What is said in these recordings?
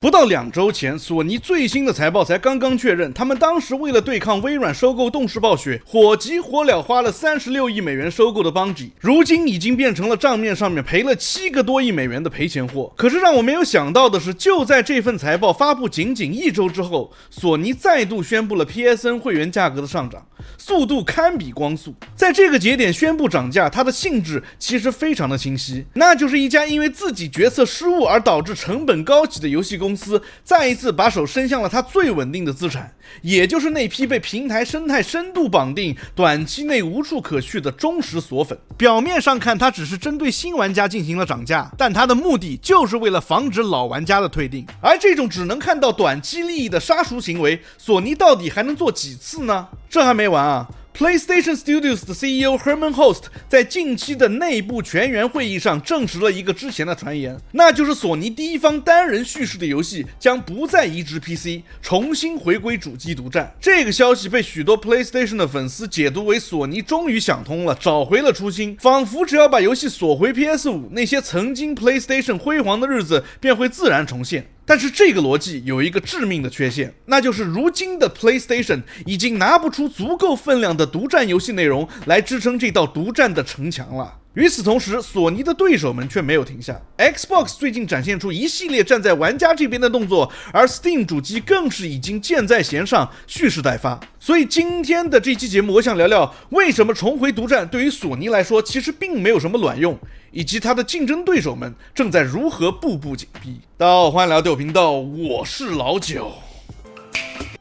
不到2周前，索尼最新的財報才剛剛確認，他們當時為了對抗微軟收購動視暴雪，火急火燎花了36億美元收購的 Bungie， 如今已經變成了賬面上面賠了7個多億美元的賠錢貨。可是讓我沒有想到的是，就在這份財報發布僅1周之後，索尼再度宣布了 PSN 會員價格的上漲，速度堪比光速。在這個節點宣布漲價，它的性質其實非常的清晰，那就是一家因為自己決策失誤而導致成本高企的遊戲公司再一次把手伸向了它最穩定的資產，也就是那批被平台生態深度綁定、短期內無處可去的忠實鎖粉。表面上看，它只是針對新玩家進行了漲價，但它的目的就是為了防止老玩家的退訂。而這種只能看到短期利益的杀熟行為，索尼到底還能做幾次呢？這還沒完啊！PlayStation Studios 的 CEO Herman Host 在近期的內部全員會議上證實了一個之前的傳言，那就是索尼第一方單人敘事的遊戲將不再移植 PC， 重新回歸主機獨佔。這個消息被許多 PlayStation 的粉絲解讀為索尼終於想通了，找回了初心，仿佛只要把遊戲鎖回 PS5， 那些曾經 PlayStation 輝煌的日子便會自然重現。但是這個邏輯有一個致命的缺陷，那就是如今的 PlayStation 已經拿不出足夠分量的獨佔遊戲內容來支撐這道獨佔的城牆了。與此同時，索尼的對手們卻沒有停下。Xbox 最近展現出一系列站在玩家這邊的動作，而 Steam 主機更是已經箭在弦上，蓄勢待發。所以今天的這期節目，我想聊聊為什麼重回獨佔對於索尼來說其實並沒有什麼卵用，以及它的競爭對手們正在如何步步緊逼。大家好，歡迎來到對我頻道，我是老九。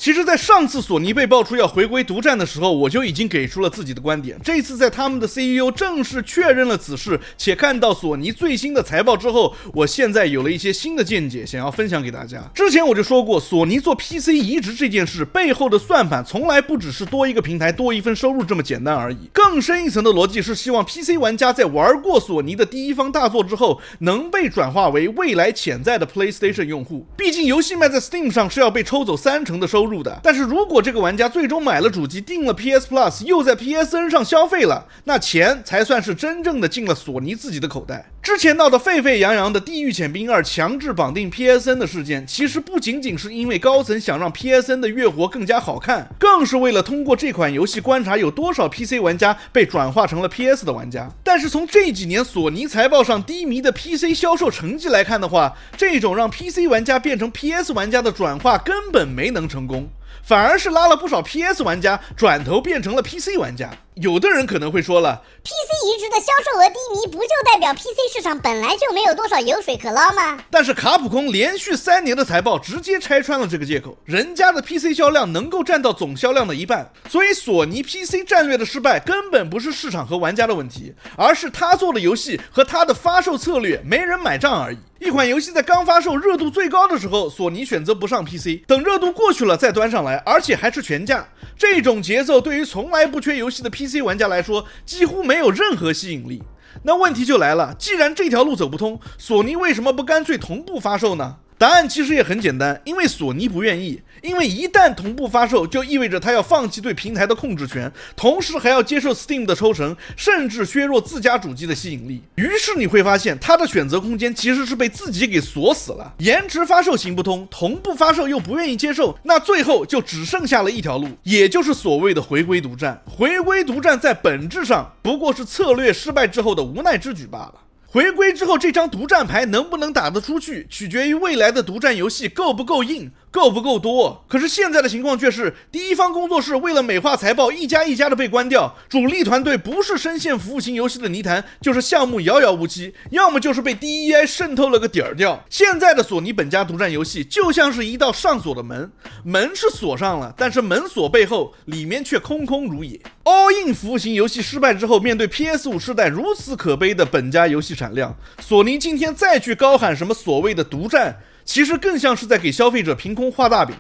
其實在上次索尼被爆出要回歸獨佔的時候，我就已經給出了自己的觀點。這次在他們的 CEO 正式確認了此事，且看到索尼最新的財報之後，我現在有了一些新的見解，想要分享給大家。之前我就說過，索尼做 PC 移植這件事背後的算盤從來不只是多一個平台多一份收入這麼簡單而已，更深一層的邏輯是希望 PC 玩家在玩過索尼的第一方大作之後，能被轉化為未來潛在的 PlayStation 用戶。畢竟遊戲賣在 Steam 上是要被抽走30%的收入的，但是如果這個玩家最終買了主機，訂了 PS Plus， 又在 PSN 上消費了，那錢才算是真正的進了索尼自己的口袋。之前鬧得沸沸揚揚的《地獄潛兵2》強制綁定 PSN 的事件，其實不僅僅是因為高層想讓 PSN 的月活更加好看，更是為了通過這款遊戲觀察有多少 PC 玩家被轉化成了 PS 的玩家。但是從這幾年索尼財報上低迷的 PC 銷售成績來看的話，這種讓 PC 玩家變成 PS 玩家的轉化根本沒能成功，反而是拉了不少 PS 玩家轉頭變成了 PC 玩家。有的人可能會說了， PC 移植的銷售額低迷不就代表 PC 市場本來就沒有多少油水可撈嗎？但是卡普空連續3年的財報直接拆穿了這個借口，人家的 PC 銷量能夠佔到總銷量的1半，所以索尼 PC 戰略的失敗根本不是市場和玩家的問題，而是他做的遊戲和他的發售策略沒人買賬而已。一款遊戲在剛發售熱度最高的時候，索尼選擇不上 PC， 等熱度過去了再端上來，而且還是全價。這種節奏對於從來不缺遊戲的 PC 玩家來說幾乎沒有任何吸引力。那問題就來了，既然這條路走不通，索尼為什麼不乾脆同步發售呢？答案其實也很簡單，因为索尼不願意。因為一旦同步發售，就意味着他要放棄對平台的控制權，同時還要接受 Steam 的抽成，甚至削弱自家主機的吸引力。於是你會發現，他的選擇空間其實是被自己給鎖死了。延遲發售行不通，同步發售又不願意接受，那最後就只剩下了一條路，也就是所謂的回歸獨佔。回歸獨佔在本質上不過是策略失敗之後的無奈之舉罷了。回歸之後，這張獨佔牌能不能打得出去，取決於未來的獨佔遊戲夠不夠硬，夠不夠多。可是現在的情況卻是，第一方工作室為了美化財報，一家一家的被關掉，主力團隊不是深陷服務型遊戲的泥潭，就是項目遙遙無期，要麼就是被 DEI 滲透了個底兒掉。現在的索尼本家獨佔遊戲就像是一道上鎖的門，門是鎖上了，但是門鎖背後裡面卻空空如也。All in 服務型遊戲失敗之後，面對 PS5 世代如此可悲的本家遊戏產量，索尼今天再去高喊什麼所謂的獨佔，其實更像是在給消費者憑空畫大餅，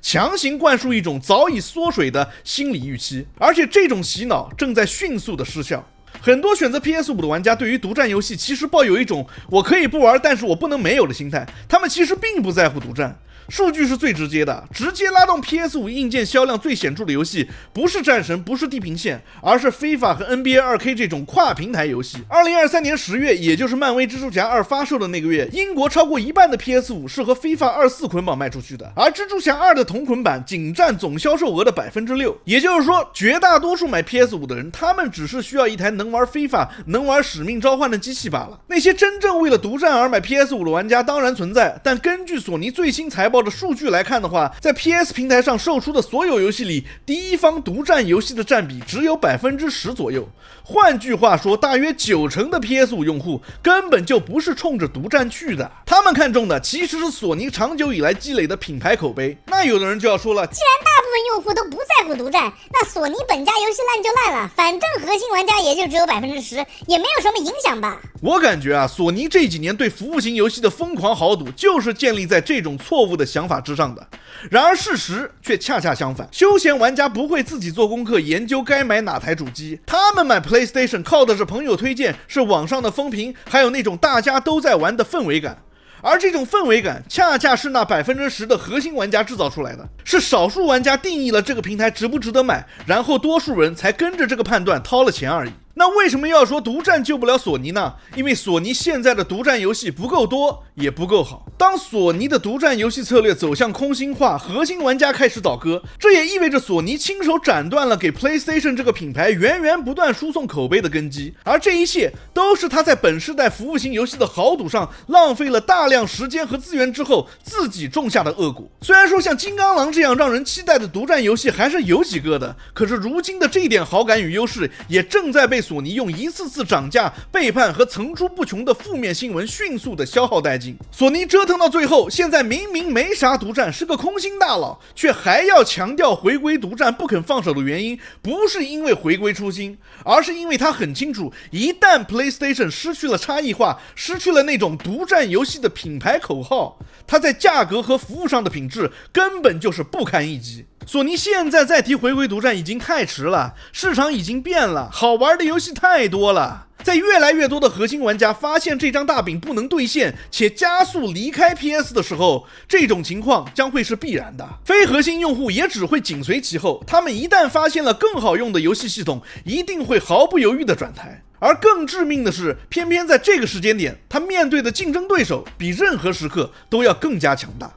強行灌輸一種早已縮水的心理預期，而且這種洗腦正在迅速的失效。很多選擇 PS5 的玩家對於獨佔遊戲其實抱有一種我可以不玩，但是我不能沒有的心態，他們其實並不在乎獨佔。數據是最直接的，直接拉動 PS5 硬件銷量最顯著的遊戲不是戰神，不是地平線，而是 FIFA 和 NBA 2K 這種跨平台遊戲。2023年10月，也就是漫威蜘蛛俠2發售的那個月，英國超過一半的 PS5是和 FIFA 24捆綁賣出去的，而蜘蛛俠2的同捆版僅佔總銷售額的 6%。也就是說，絕大多數買 PS5 的人，他們只是需要一台能玩 FIFA、能玩使命召喚的機器罷了。那些真正為了獨佔而買 PS5 的玩家當然存在，但根據索尼最新財報的數據來看的話，在 PS 平台上售出的所有遊戲裡，第一方獨佔遊戏的占比只有 10% 左右。換句話說，大約90%的 PS5 用戶根本就不是衝着獨佔去的，他們看中的其實是索尼長久以來積累的品牌口碑。那有的人就要说了，既然大部分用戶都不在乎獨佔，那索尼本家遊戏爛就爛了，反正核心玩家也就只有 10%， 也沒有什麼影響吧。我感覺啊，索尼这幾年對服務型遊戲的瘋狂豪賭，就是建立在這種錯誤的想法之上的。然而事實卻恰恰相反，休閒玩家不會自己做功課研究該買哪台主機，他們買 PlayStation 靠的是朋友推薦，是網上的風評，還有那種大家都在玩的氛圍感。而這種氛圍感恰恰是那 10% 的核心玩家制造出來的，是少數玩家定義了這個平台值不值得買，然後多數人才跟着這個判斷掏了錢而已。那為什麼要說獨佔救不了索尼呢？因為索尼現在的獨佔遊戲不夠多，也不夠好。當索尼的獨佔遊戲策略走向空心化，核心玩家開始倒戈，這也意味着索尼親手斬斷了給 PlayStation 這個品牌源源不斷輸送口碑的根基。而這一切都是他在本世代服務型遊戲的豪賭上浪費了大量時間和資源之後自己種下的惡果。雖然說像金剛狼這樣讓人期待的獨佔遊戲還是有幾個的，可是如今的這一點好感與優勢也正在被索尼用一次次漲價、背叛和層出不窮的負面新聞迅速的消耗殆盡。索尼折騰到最後，現在明明沒啥獨佔，是個空心大佬，卻還要強調回歸獨佔不肯放手的原因，不是因為回歸初心，而是因為他很清楚，一旦 PlayStation 失去了差異化，失去了那種獨佔遊戲的品牌口號，它在價格和服務上的品質根本就是不堪一擊。索尼現在再提回歸獨佔已經太遲了，市場已經變了，好玩的游戲太多了。在越來越多的核心玩家發現這張大餅不能兌現，且加速離開 PS 的時候，這種情況將會是必然的。非核心用戶也只會緊隨其後，他們一旦發現了更好用的遊戲系統，一定會毫不猶豫地轉台。而更致命的是，偏偏在這個時間點，他面對的競爭對手比任何時刻都要更加強大。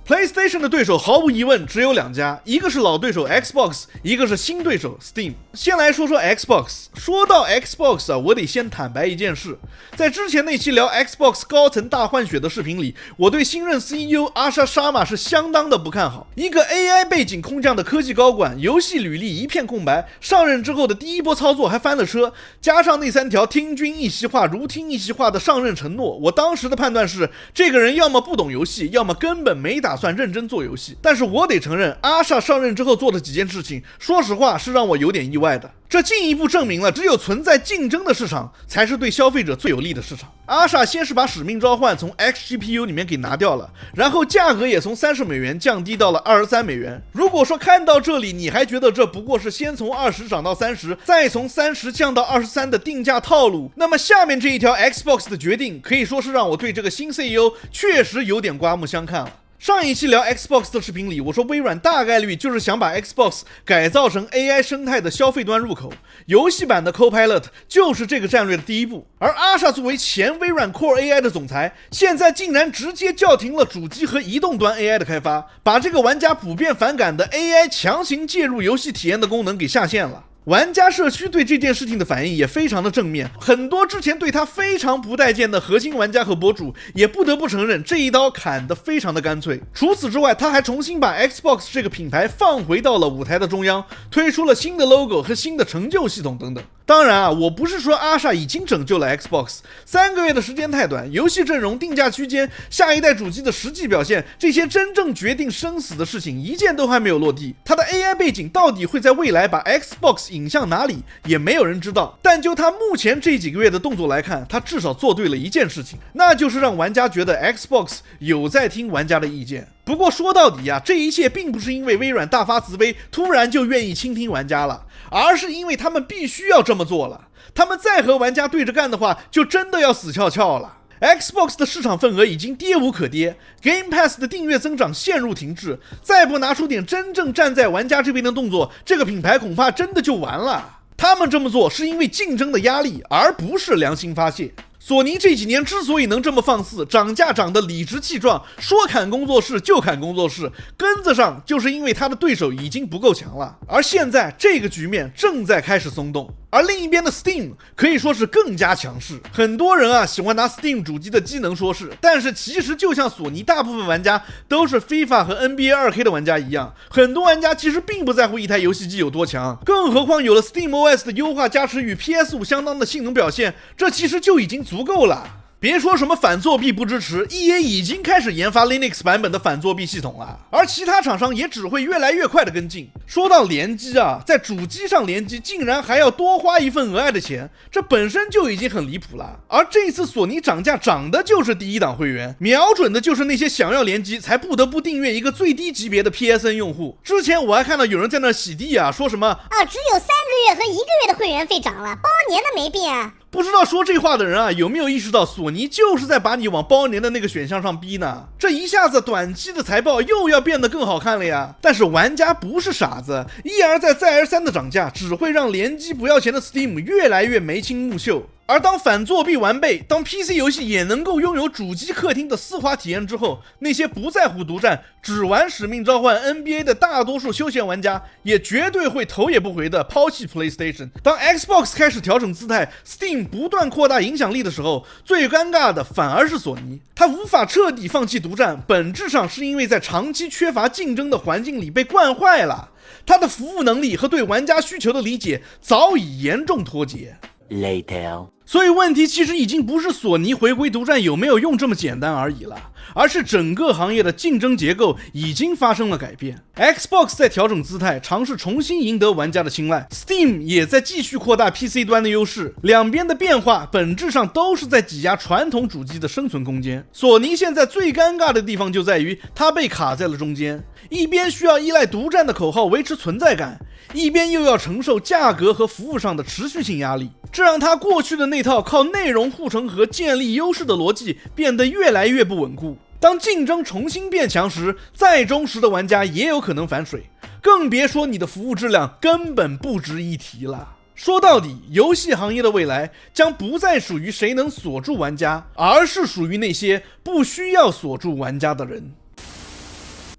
PlayStation 的對手毫無疑問只有兩家，一個是老對手 Xbox， 一個是新對手 Steam。先來說說 Xbox。說到 Xbox 啊，我得先坦白一件事，在之前那期聊 Xbox 高層大換血的視頻裡，我對新任 CEO 阿莎沙瑪是相當的不看好。一個 AI 背景空降的科技高管，遊戲履歷一片空白，上任之後的第一波操作還翻了車，加上那3條聽君一席話如聽一席話的上任承諾，我當時的判斷是，這個人要麼不懂遊戲，要麼根本沒打算認真做遊戲。但是我得承認，阿莎上任之後做的幾件事情，說實話是讓我有點意外的。這進一步證明了，只有存在競爭的市場才是對消費者最有利的市場。阿莎先是把使命召喚從 XGPU 裡面給拿掉了，然後價格也從$30降低到了$23。如果說看到這裡你還覺得這不過是先從20漲到30，再從30降到23的定價套路，那麼下面這一條 Xbox 的決定可以說是讓我對這個新 CEO 確實有點刮目相看了。上一期聊 Xbox 的視頻裡，我說微軟大概率就是想把 Xbox 改造成 AI 生態的消費端入口，遊戲版的 Copilot 就是這個戰略的第一步。而阿莎作為前微軟 Core AI 的總裁，現在竟然直接叫停了主機和移動端 AI 的開發，把這個玩家普遍反感的 AI 強行介入遊戲體驗的功能給下線了。玩家社區對這件事情的反應也非常的正面，很多之前對他非常不待見的核心玩家和博主也不得不承認這一刀砍得非常的乾脆。除此之外，他還重新把 Xbox 這個品牌放回到了舞台的中央，推出了新的 logo 和新的成就系統等等。當然啊，我不是說阿莎已經拯救了 Xbox，3個月的時間太短，遊戲陣容、定價區間、下一代主機的實際表現，這些真正決定生死的事情一件都還沒有落地。他的 AI 背景到底會在未來把 Xbox 引向哪裡，也沒有人知道。但就他目前這幾個月的動作來看，他至少做對了一件事情，那就是讓玩家覺得 Xbox 有在聽玩家的意見。不過說到底啊，這一切并不是因為微軟大發慈悲，突然就願意傾聽玩家了，而是因為他們必須要這麼做了。他們再和玩家對着幹的話，就真的要死翹翹了。Xbox 的市場份額已經跌無可跌 ，Game Pass 的訂閱增長陷入停滯，再不拿出點真正站在玩家這邊的動作，這個品牌恐怕真的就完了。他們這麼做是因為競爭的壓力，而不是良心發洩。索尼這幾年之所以能這麼放肆，漲價漲得理直氣壯，說砍工作室就砍工作室，根子上就是因為他的對手已經不夠強了。而現在這個局面正在開始鬆動。而另一邊的 Steam 可以說是更加強勢，很多人啊喜歡拿 Steam 主機的機能說事，但是其實就像索尼大部分玩家都是 FIFA 和 NBA 2K 的玩家一樣，很多玩家其實並不在乎一台遊戲机有多強，更何況有了 SteamOS 的優化加持與 PS5 相當的性能表現，這其實就已經足夠了。別說什麼反作弊不支持 ，EA 已經開始研發 Linux 版本的反作弊系統了，而其他廠商也只會越來越快的跟進。說到聯機啊，在主機上聯機竟然還要多花一份額外的錢，這本身就已經很離譜了。而這次索尼漲價漲的就是第一檔會員，瞄準的就是那些想要聯機才不得不訂閱一個最低級別的 PSN 用戶。之前我還看到有人在那洗地啊，說什麼只有3個月和1個月的會員費漲了，包年的沒變啊。不知道說這話的人啊，有沒有意識到索尼就是在把你往包年的那個選項上逼呢？這一下子短期的財報又要變得更好看了呀！但是玩家不是傻子，一而再再而三的漲價只會讓聯機不要錢的 Steam 越來越眉清目秀。而當反作弊完備，當 PC 遊戲也能夠擁有主機客廳的絲滑體驗之後，那些不在乎獨佔只玩使命召喚 NBA 的大多數休閒玩家也絕對會頭也不回的拋棄 PlayStation。當 Xbox 開始調整姿態， Steam 不斷擴大影響力的時候，最尷尬的反而是索尼。他無法徹底放棄獨佔，本質上是因為在長期缺乏競爭的環境裡被慣壞了，他的服務能力和對玩家需求的理解早已嚴重脫節。Later。所以問題其實已經不是索尼回歸獨佔有沒有用這麼簡單而已了，而是整個行業的競爭結構已經發生了改變。Xbox 在調整姿態，嘗試重新贏得玩家的青睞， Steam 也在繼續擴大 PC 端的優勢，兩邊的變化本質上都是在擠壓傳統主機的生存空間。索尼現在最尷尬的地方就在於它被卡在了中間，一邊需要依賴獨佔的口號維持存在感，一邊又要承受價格和服務上的持續性壓力，這讓他過去的那套靠內容護城河建立優勢的邏輯變得越來越不穩固。當競爭重新變強時，再忠實的玩家也有可能反水，更別說你的服務質量根本不值一提了。說到底，遊戲行業的未來將不再屬於誰能鎖住玩家，而是屬於那些不需要鎖住玩家的人。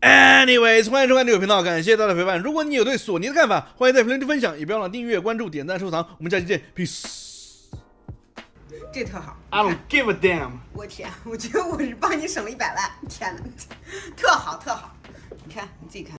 Anyways， 歡迎收看這個頻道，感謝大家的陪伴。如果你有對索尼的看法，歡迎在評論區分享，也別忘了訂閱、關注、點讚、收藏。我們下期見 ，peace。這特好 I don't give a damn。我天，我覺得我是幫你省了100萬，天哪，特好特好，你看你自己看。